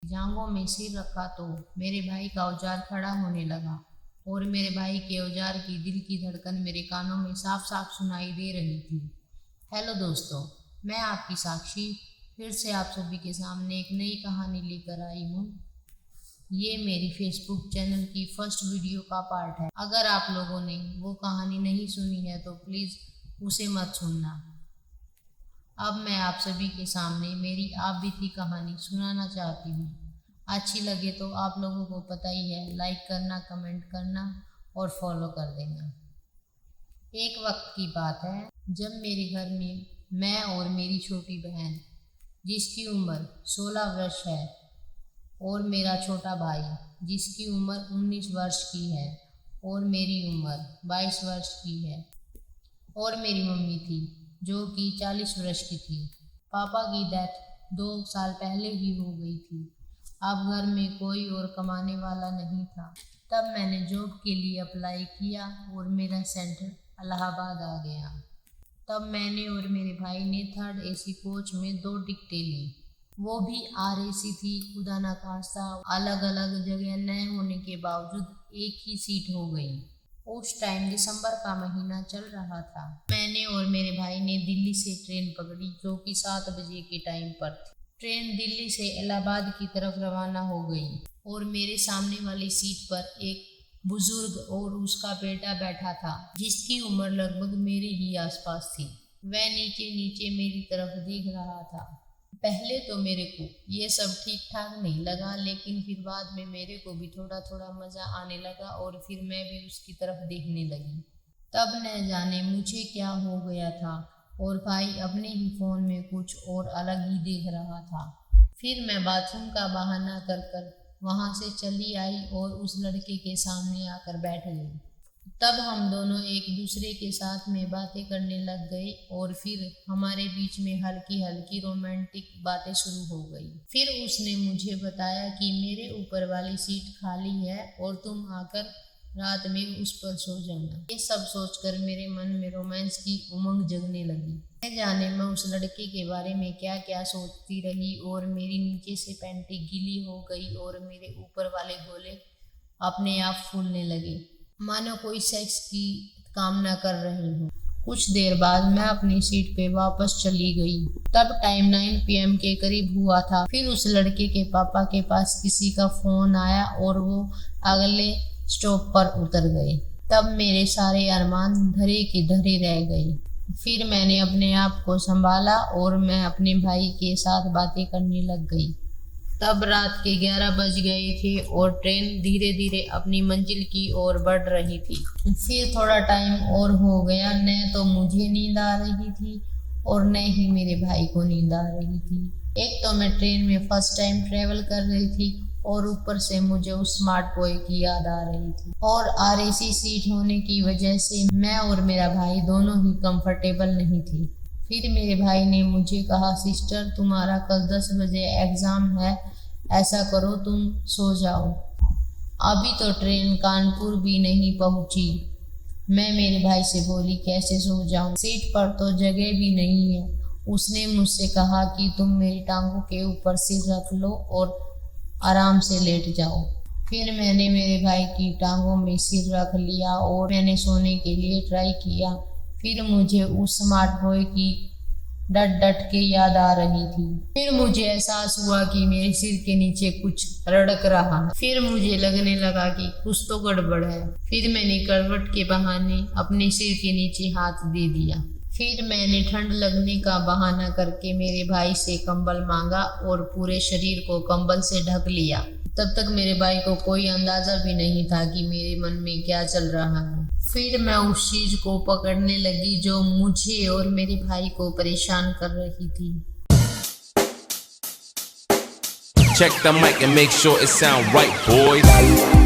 जांघों में सिर रखा तो मेरे भाई का औजार खड़ा होने लगा और मेरे भाई के औजार की दिल की धड़कन मेरे कानों में साफ साफ सुनाई दे रही थी। हेलो दोस्तों, मैं आपकी साक्षी फिर से आप सभी के सामने एक नई कहानी लेकर आई हूँ। ये मेरी फेसबुक चैनल की फर्स्ट वीडियो का पार्ट है। अगर आप लोगों ने वो कहानी नहीं सुनी है तो प्लीज़ उसे मत सुनना। अब मैं आप सभी के सामने मेरी आप बीती कहानी सुनाना चाहती हूँ। अच्छी लगे तो आप लोगों को पता ही है, लाइक करना, कमेंट करना और फॉलो कर देना। एक वक्त की बात है जब मेरे घर में मैं और मेरी छोटी बहन, जिसकी उम्र 16 वर्ष है, और मेरा छोटा भाई जिसकी उम्र 19 वर्ष की है, और मेरी उम्र 22 वर्ष की है, और मेरी मम्मी थी जो कि 40 वर्ष की थी। पापा की डेथ 2 साल पहले ही हो गई थी। अब घर में कोई और कमाने वाला नहीं था। तब मैंने जॉब के लिए अप्लाई किया और मेरा सेंटर इलाहाबाद आ गया। तब मैंने और मेरे भाई ने 3rd AC कोच में 2 टिकटें ली। वो भी RAC थी। खुदा ना खास्ता अलग अलग जगह न होने के बावजूद एक ही सीट हो गई। उस टाइम दिसंबर का महीना चल रहा था। मैंने और मेरे भाई ने दिल्ली से ट्रेन पकड़ी जो कि 7 बजे के टाइम पर थी। ट्रेन दिल्ली से इलाहाबाद की तरफ रवाना हो गई और मेरे सामने वाली सीट पर एक बुजुर्ग और उसका बेटा बैठा था जिसकी उम्र लगभग मेरे ही आसपास थी। वह नीचे नीचे मेरी तरफ देख रहा था। पहले तो मेरे को ये सब ठीक ठाक नहीं लगा, लेकिन फिर बाद में मेरे को भी थोड़ा थोड़ा मज़ा आने लगा और फिर मैं भी उसकी तरफ देखने लगी। तब न जाने मुझे क्या हो गया था और भाई अपने ही फ़ोन में कुछ और अलग ही देख रहा था। फिर मैं बाथरूम का बहाना कर कर वहाँ से चली आई और उस लड़के के सामने आकर बैठ गई। तब हम दोनों एक दूसरे के साथ में बातें करने लग गए और फिर हमारे बीच में हल्की हल्की रोमांटिक बातें शुरू हो गई। फिर उसने मुझे बताया कि मेरे ऊपर वाली सीट खाली है और तुम आकर रात में उस पर सो जाना। ये सब सोचकर मेरे मन में रोमांस की उमंग जगने लगी। न जाने मैं उस लड़के के बारे में क्या क्या सोचती रही और मेरी नीचे से पैंटी गीली हो गई और मेरे ऊपर वाले गोले अपने आप फूलने लगे, मानो कोई सेक्स की कामना कर रही हूँ। कुछ देर बाद मैं अपनी सीट पे वापस चली गई। तब टाइम 9 PM के करीब हुआ था। फिर उस लड़के के पापा के पास किसी का फोन आया और वो अगले स्टॉप पर उतर गए। तब मेरे सारे अरमान धरे के धरे रह गए। फिर मैंने अपने आप को संभाला और मैं अपने भाई के साथ बातें करने लग गई। तब रात के 11 बज गए थे और ट्रेन धीरे धीरे अपनी मंजिल की ओर बढ़ रही थी। फिर थोड़ा टाइम और हो गया। न तो मुझे नींद आ रही थी और न ही मेरे भाई को नींद आ रही थी। एक तो मैं ट्रेन में फर्स्ट टाइम ट्रेवल कर रही थी और ऊपर से मुझे उस स्मार्ट बॉय की याद आ रही थी, और RAC सीट होने की वजह से मैं और मेरा भाई दोनों ही कंफर्टेबल नहीं थे। फिर मेरे भाई ने मुझे कहा, सिस्टर तुम्हारा कल 10 बजे एग्ज़ाम है, ऐसा करो तुम सो जाओ, अभी तो ट्रेन कानपुर भी नहीं पहुंची। मैं मेरे भाई से बोली, कैसे सो जाऊं, सीट पर तो जगह भी नहीं है। उसने मुझसे कहा कि तुम मेरी टांगों के ऊपर सिर रख लो और आराम से लेट जाओ। फिर मैंने मेरे भाई की टांगों में सिर रख लिया और मैंने सोने के लिए ट्राई किया। फिर मुझे उस स्मार्ट बॉय की डट डट के याद आ रही थी। फिर मुझे एहसास हुआ कि मेरे सिर के नीचे कुछ रड़क रहा है। फिर मुझे लगने लगा कि कुछ तो गड़बड़ है। फिर मैंने करवट के बहाने अपने सिर के नीचे हाथ दे दिया। फिर मैंने ठंड लगने का बहाना करके मेरे भाई से कंबल मांगा और पूरे शरीर को कंबल से ढक लिया। तब तक मेरे भाई को कोई अंदाजा भी नहीं था कि मेरे मन में क्या चल रहा है। फिर मैं उस चीज को पकड़ने लगी जो मुझे और मेरे भाई को परेशान कर रही थी। Check the mic and make sure it sound right, boys.